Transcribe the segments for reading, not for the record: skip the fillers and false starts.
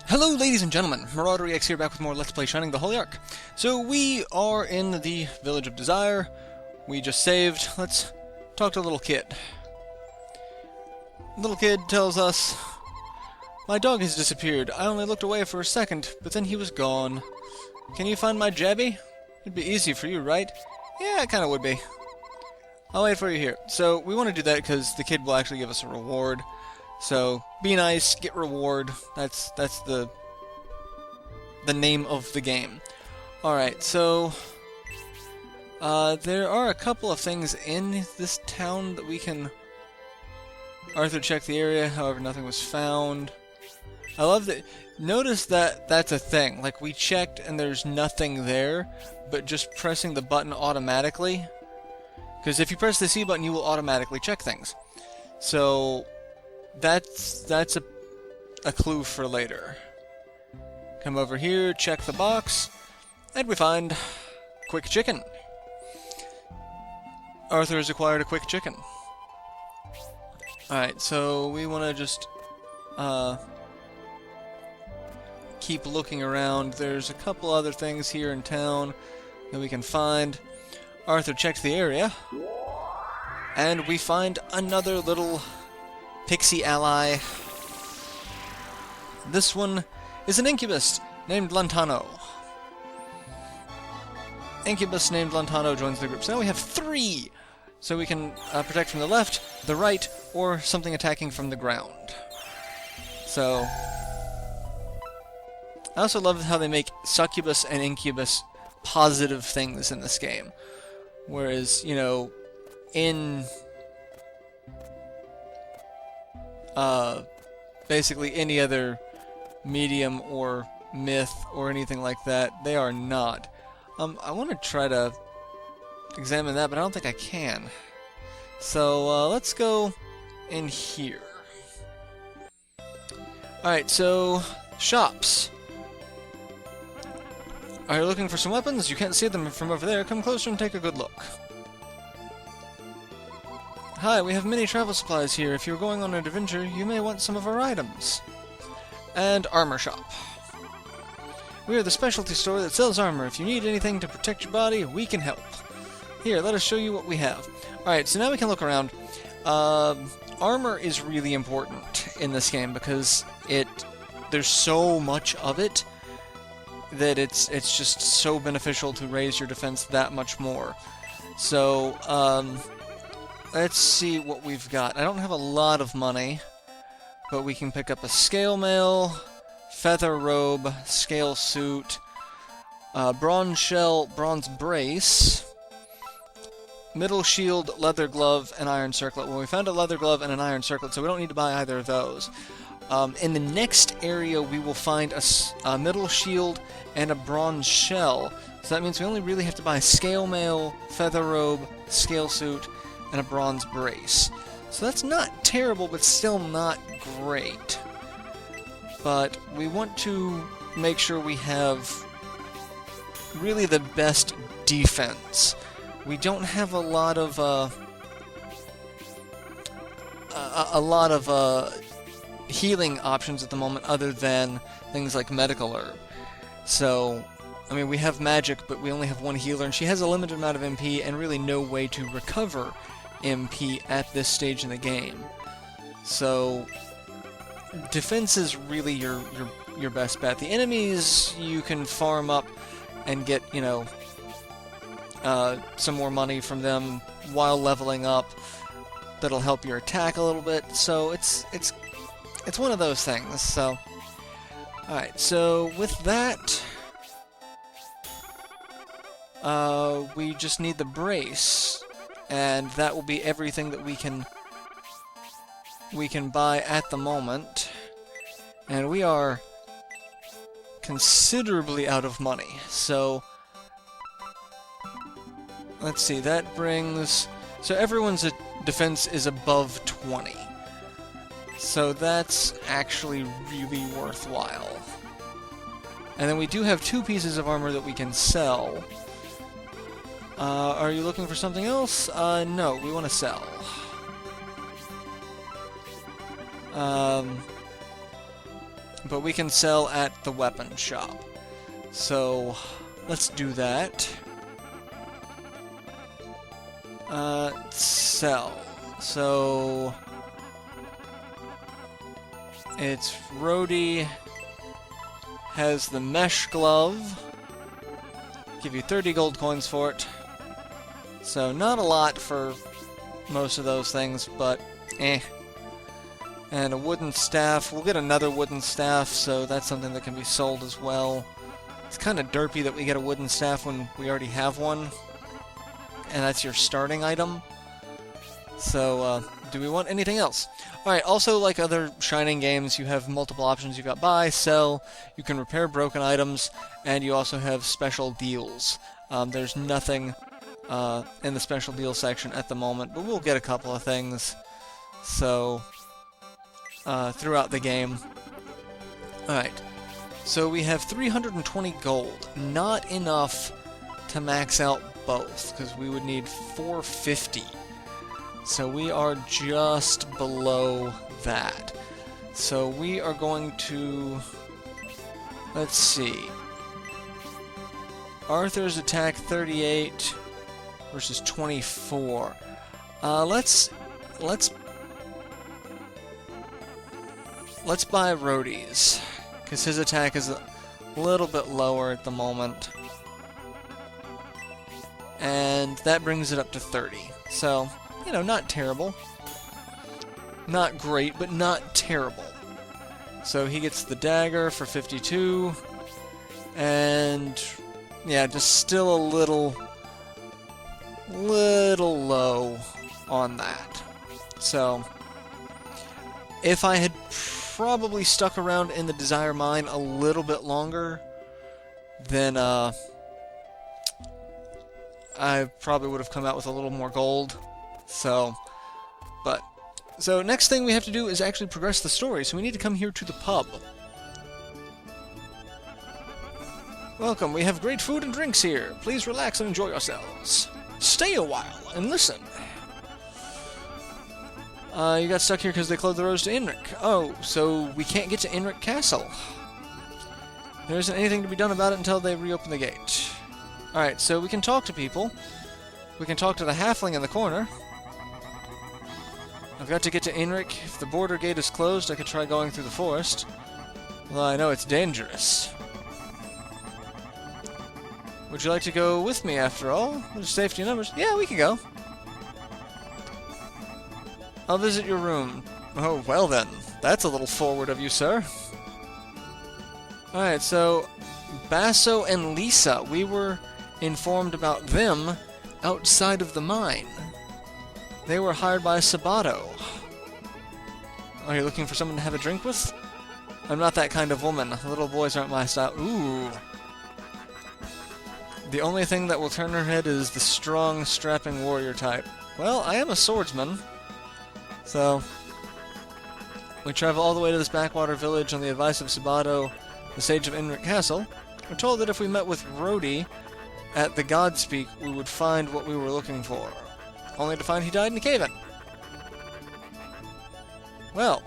Hello ladies and gentlemen, MarauderEX here back with more Let's Play Shining the Holy Ark. So we are in the Village of Desire. We just saved. Let's talk to a little kid. Little kid tells us, "My dog has disappeared. I only looked away for a second, but then he was gone. Can you find my Jabby? It'd be easy for you, right?" "Yeah, it kinda would be. I'll wait for you here." So we want to do that because the kid will actually give us a reward. So be nice, get reward. That's the name of the game. Alright, so there are a couple of things in this town that we can... Arthur checked the area, however nothing was found. I love that. Notice that that's a thing. Like, we checked and there's nothing there, but just pressing the button automatically. Because if you press the C button, you will automatically check things. So that's a clue for later. Come over here, check the box, and we find quick chicken. Arthur has acquired a quick chicken. Alright, so we want to just keep looking around. There's a couple other things here in town that we can find. Arthur checks the area, and we find another little pixie ally. This one is an incubus named Lantano. Incubus named Lantano joins the group. So now we have 3! So we can protect from the left, the right, or something attacking from the ground. So I also love how they make succubus and incubus positive things in this game. Whereas, you know, in basically any other medium or myth or anything like that, they are not. I want to try to examine that, but I don't think I can. So let's go in here. Alright, so shops. Are you looking for some weapons? You can't see them from over there. Come closer and take a good look. Hi, we have many travel supplies here. If you're going on an adventure, you may want some of our items. And armor shop. We are the specialty store that sells armor. If you need anything to protect your body, we can help. Here, let us show you what we have. Alright, so now we can look around. Armor is really important in this game because there's so much of it that it's just so beneficial to raise your defense that much more. So, let's see what we've got. I don't have a lot of money, but we can pick up a scale mail, feather robe, scale suit, bronze shell, bronze brace, middle shield, leather glove, and iron circlet. Well, we found a leather glove and an iron circlet, so we don't need to buy either of those. In the next area, we will find a middle shield and a bronze shell. So that means we only really have to buy scale mail, feather robe, scale suit, and a bronze brace. So that's not terrible, but still not great. But we want to make sure we have really the best defense. We don't have a lot of healing options at the moment other than things like medical herb. So, I mean, we have magic, but we only have one healer, and she has a limited amount of MP and really no way to recover MP at this stage in the game. So, defense is really your best bet. The enemies you can farm up and get, you know, some more money from them while leveling up. That'll help your attack a little bit. So it's one of those things. So, alright, so with that, we just need the brace, and that will be everything that we can buy at the moment. And we are considerably out of money. So, let's see, that brings... So everyone's defense is above 20. So that's actually really worthwhile. And then we do have 2 pieces of armor that we can sell. Are you looking for something else? No, we want to sell. But we can sell at the weapon shop. So, let's do that. Sell. So, it's Rhodey has the mesh glove. Give you 30 gold coins for it. So, not a lot for most of those things, but eh. And a wooden staff. We'll get another wooden staff, so that's something that can be sold as well. It's kind of derpy that we get a wooden staff when we already have one. And that's your starting item. So, do we want anything else? Alright, also like other Shining games, you have multiple options. You've got buy, sell, you can repair broken items, and you also have special deals. There's nothing in the special deal section at the moment, but we'll get a couple of things. So, throughout the game. Alright, so we have 320 gold. Not enough to max out both, because we would need 450. So we are just below that. So we are going to... Let's see. Arthur's attack 38 versus 24. Let's buy Rhodey's, because his attack is a little bit lower at the moment. And that brings it up to 30. So, you know, not terrible. Not great, but not terrible. So he gets the dagger for 52. And, yeah, just still a little low on that. So, if I had probably stuck around in the Desire Mine a little bit longer, then I probably would have come out with a little more gold. So next thing we have to do is actually progress the story, so we need to come here to the pub. Welcome, we have great food and drinks here. Please relax and enjoy yourselves. Stay a while and listen. You got stuck here because they closed the roads to Inric. Oh, so we can't get to Inric Castle. There isn't anything to be done about it until they reopen the gate. Alright, so we can talk to people. We can talk to the halfling in the corner. I've got to get to Inric. If the border gate is closed, I could try going through the forest. Well, I know it's dangerous. Would you like to go with me, after all? There's safety in numbers. Yeah, we can go. I'll visit your room. Oh, well then. That's a little forward of you, sir. Alright, so Basso and Lisa, we were informed about them outside of the mine. They were hired by Sabato. Are you looking for someone to have a drink with? I'm not that kind of woman. Little boys aren't my style. Ooh. The only thing that will turn her head is the strong, strapping warrior type. Well, I am a swordsman. So, we travel all the way to this backwater village on the advice of Sabato, the sage of Inric Castle. We're told that if we met with Rhodey at the Godspeak, we would find what we were looking for. Only to find he died in a cave-in. Well,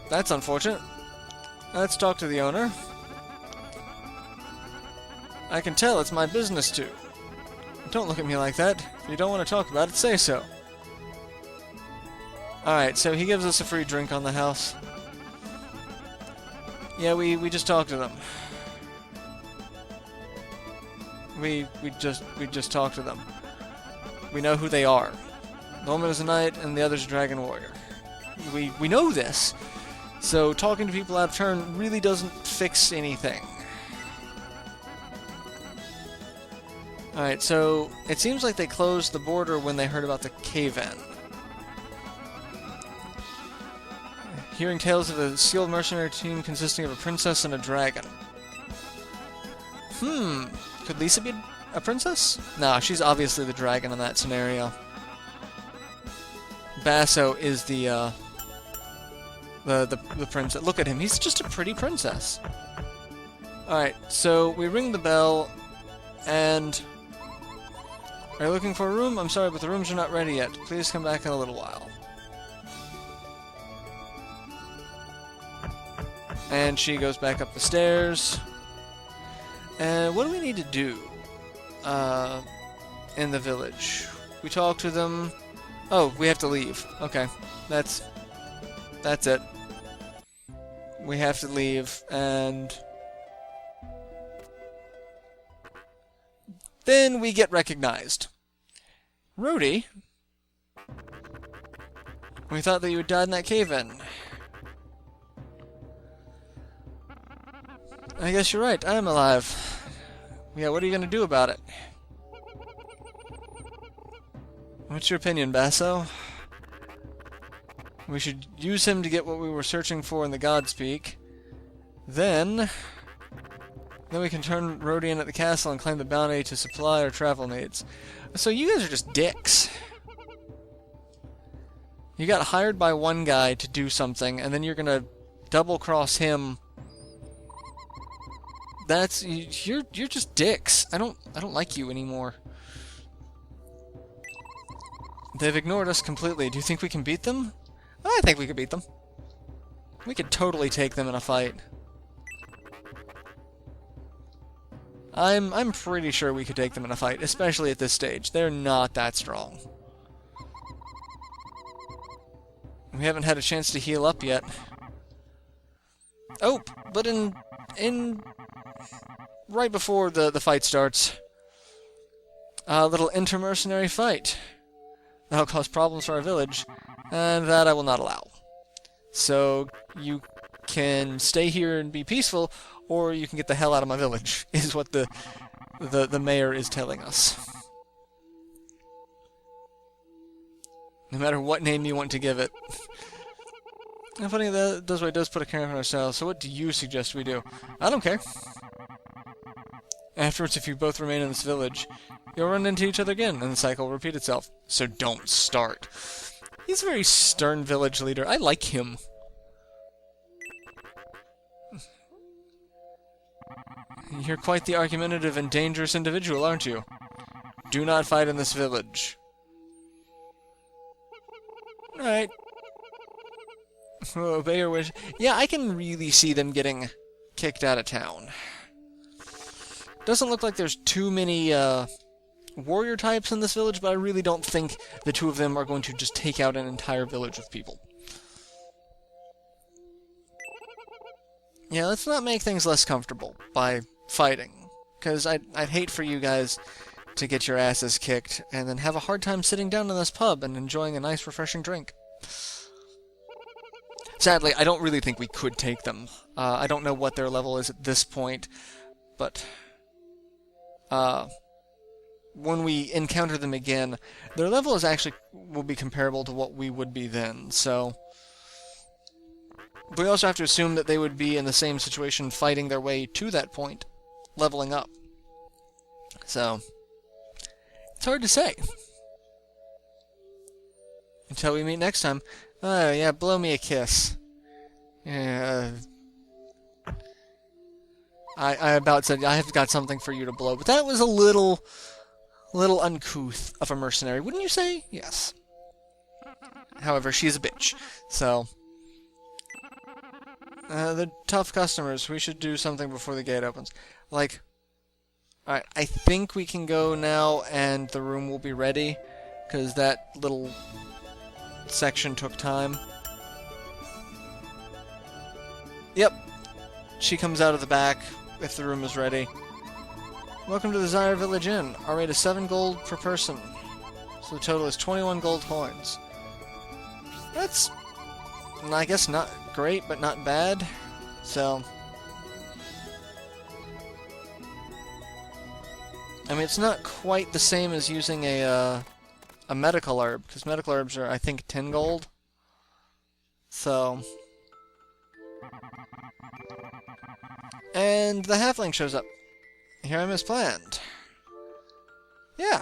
that's unfortunate. Let's talk to the owner. I can tell it's my business to. Don't look at me like that. If you don't want to talk about it, say so. Alright, so he gives us a free drink on the house. Yeah, we just talked to them. We just talked to them. We know who they are. The woman is a knight, and the other's a dragon warrior. We know this. So talking to people out of turn really doesn't fix anything. Alright, so it seems like they closed the border when they heard about the cave-in. Hearing tales of a skilled mercenary team consisting of a princess and a dragon. Could Lisa be a princess? Nah, she's obviously the dragon in that scenario. Basso is the princess. Look at him, he's just a pretty princess. Alright, so we ring the bell, and... Are you looking for a room? I'm sorry, but the rooms are not ready yet. Please come back in a little while. And she goes back up the stairs. And what do we need to do in the village? We talk to them. Oh, we have to leave. Okay, that's it. We have to leave, and then we get recognized. Rhodey? We thought that you had died in that cave-in. I guess you're right, I am alive. Yeah, what are you gonna do about it? What's your opinion, Basso? We should use him to get what we were searching for in the God's Peak. Then we can turn Rhodey in at the castle and claim the bounty to supply our travel needs. So you guys are just dicks. You got hired by one guy to do something, and then you're gonna double-cross him. You're just dicks. I don't like you anymore. They've ignored us completely. Do you think we can beat them? I think we could beat them. We could totally take them in a fight. I'm pretty sure we could take them in a fight, especially at this stage. They're not that strong. We haven't had a chance to heal up yet. Oh, but in right before the fight starts, a little inter-mercenary fight. That'll cause problems for our village, and that I will not allow. So you can stay here and be peaceful, or you can get the hell out of my village, is what the mayor is telling us. No matter what name you want to give it. And funny, that does put a character on ourselves, so what do you suggest we do? I don't care. Afterwards, if you both remain in this village, you'll run into each other again, and the cycle will repeat itself. So don't start. He's a very stern village leader. I like him. You're quite the argumentative and dangerous individual, aren't you? Do not fight in this village. Alright. Obey your wish. Yeah, I can really see them getting kicked out of town. Doesn't look like there's too many warrior types in this village, but I really don't think the two of them are going to just take out an entire village of people. Yeah, let's not make things less comfortable by fighting, because I'd hate for you guys to get your asses kicked and then have a hard time sitting down in this pub and enjoying a nice, refreshing drink. Sadly, I don't really think we could take them. I don't know what their level is at this point, but when we encounter them again, their level will be comparable to what we would be then, so we also have to assume that they would be in the same situation fighting their way to that point, leveling up. So it's hard to say. Until we meet next time. Yeah, blow me a kiss. Yeah. I about said I have got something for you to blow, but that was a little uncouth of a mercenary, wouldn't you say? Yes. However, she's a bitch, so the tough customers. We should do something before the gate opens. Like, alright, I think we can go now, and the room will be ready, because that little section took time. Yep. She comes out of the back if the room is ready. Welcome to the Zyre Village Inn. Our rate is 7 gold per person. So the total is 21 gold coins. That's, I guess, not great, but not bad. So, I mean, it's not quite the same as using a medical herb, because medical herbs are, I think, 10 gold. So, and the halfling shows up. Here I am as planned. Yeah.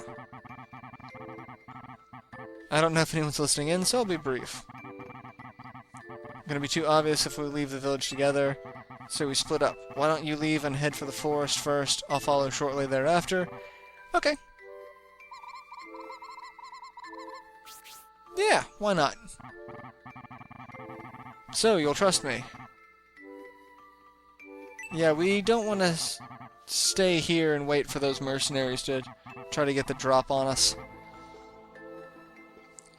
I don't know if anyone's listening in, so I'll be brief. Gonna be too obvious if we leave the village together, so we split up. Why don't you leave and head for the forest first? I'll follow shortly thereafter. Okay. Yeah, why not? So, you'll trust me. Yeah, we don't want to stay here and wait for those mercenaries to try to get the drop on us.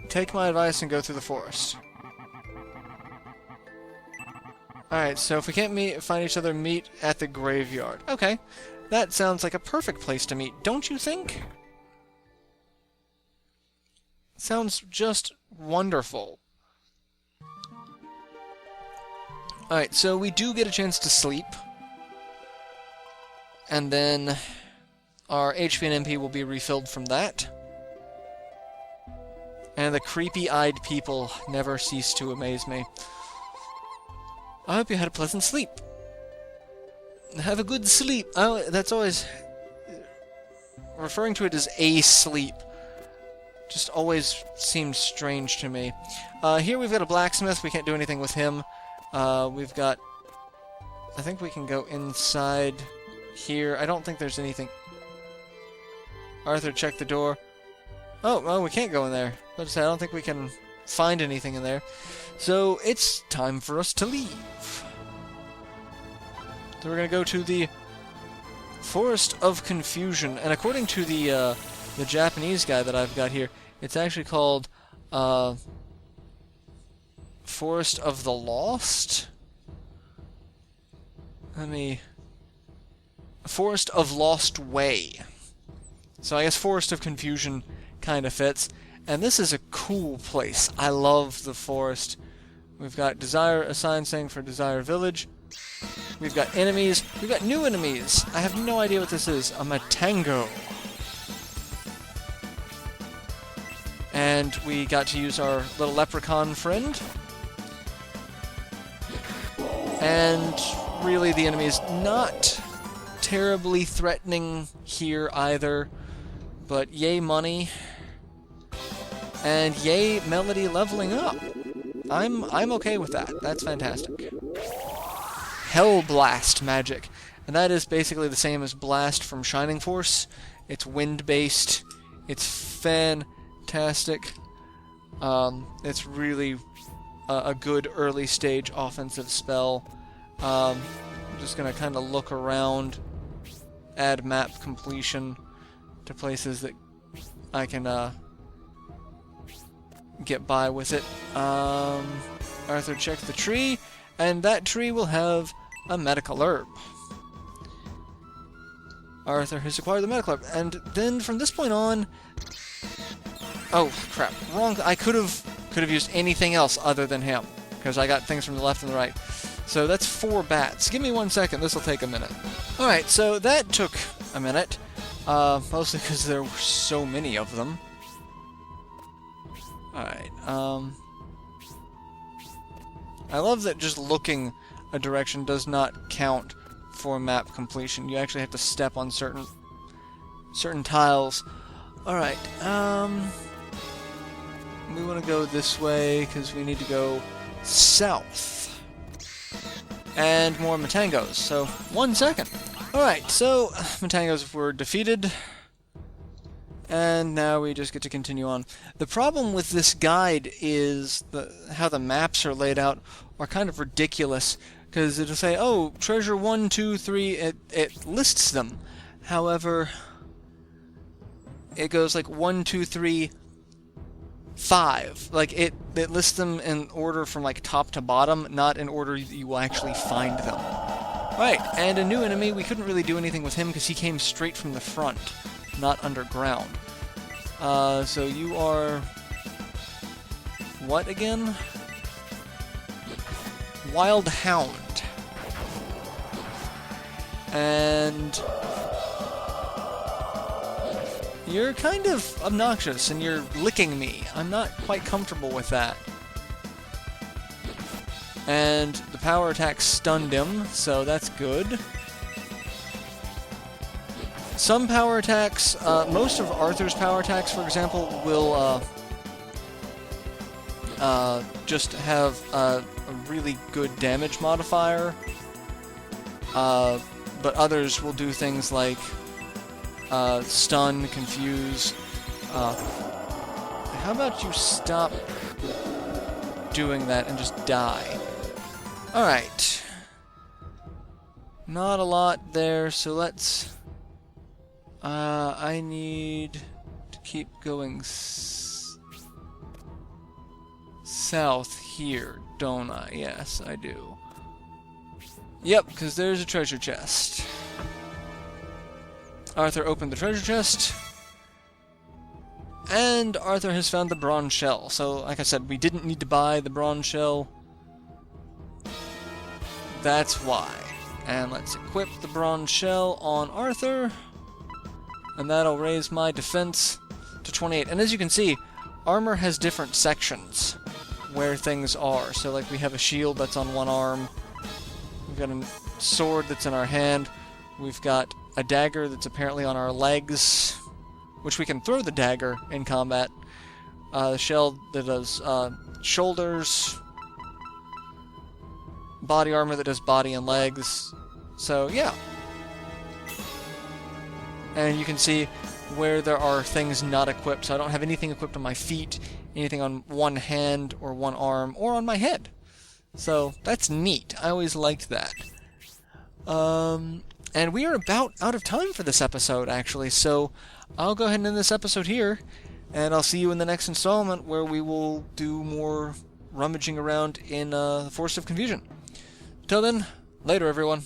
Take my advice and go through the forest. Alright, so if we can't find each other, meet at the graveyard. Okay, that sounds like a perfect place to meet, don't you think? Sounds just wonderful. Alright, so we do get a chance to sleep. And then our HP and MP will be refilled from that. And the creepy-eyed people never cease to amaze me. I hope you had a pleasant sleep. Have a good sleep. Oh, that's always... referring to it as a sleep just always seemed strange to me. Here we've got a blacksmith. We can't do anything with him. We've got... I think we can go inside here. I don't think there's anything... Arthur, check the door. Oh, we can't go in there. But I don't think we can find anything in there. So it's time for us to leave. So we're going to go to the Forest of Confusion. And according to the Japanese guy that I've got here, it's actually called Forest of the Lost? Forest of Lost Way. So I guess Forest of Confusion kind of fits. And this is a cool place. I love the forest. We've got a sign saying for Desire Village. We've got enemies. We've got new enemies. I have no idea what this is. A Matango. And we got to use our little leprechaun friend. And really the enemy is not terribly threatening here either. But yay money. And yay melody leveling up. I'm okay with that. That's fantastic. Hell Blast magic. And that is basically the same as Blast from Shining Force. It's wind-based. It's fantastic. It's really a good early stage offensive spell. I'm just going to kind of look around, add map completion to places that I can get by with it. Arthur, check the tree, and that tree will have a medical herb. Arthur has acquired the medical herb, and then from this point on... Oh, crap. Wrong. I could have used anything else other than him, because I got things from the left and the right. So that's 4 bats. Give me 1 second. This will take a minute. Alright, so that took a minute, mostly because there were so many of them. Alright, I love that just looking a direction does not count for map completion. You actually have to step on certain tiles. Alright, we want to go this way because we need to go south. And more Matangos, so 1 second. Alright, so Matangos were defeated. And now we just get to continue on. The problem with this guide is how the maps are laid out are kind of ridiculous. Because it'll say, oh, treasure 1, 2, 3, it lists them. However, it goes like 1, 2, 3, 5. Like, it lists them in order from like top to bottom, not in order you will actually find them. Right, and a new enemy, we couldn't really do anything with him because he came straight from the front. Not underground. So you are... what again? Wild Hound. And... you're kind of obnoxious, and you're licking me. I'm not quite comfortable with that. And the power attack stunned him, so that's good. Some power attacks, most of Arthur's power attacks, for example, will just have a really good damage modifier. But others will do things like stun, confuse. How about you stop doing that and just die? Alright. Not a lot there, so let's... I need to keep going south here, don't I? Yes, I do. Yep, because there's a treasure chest. Arthur opened the treasure chest, and Arthur has found the bronze shell. So, like I said, we didn't need to buy the bronze shell. That's why. And let's equip the bronze shell on Arthur, and that'll raise my defense to 28. And as you can see, armor has different sections where things are. So, like, we have a shield that's on one arm. We've got a sword that's in our hand. We've got a dagger that's apparently on our legs, which we can throw the dagger in combat. The shell that does shoulders. Body armor that does body and legs. So, yeah. And you can see where there are things not equipped. So I don't have anything equipped on my feet, anything on one hand or one arm, or on my head. So, that's neat. I always liked that. And we are about out of time for this episode, actually, so I'll go ahead and end this episode here, and I'll see you in the next installment where we will do more rummaging around in the Forest of Confusion. Till then, later everyone.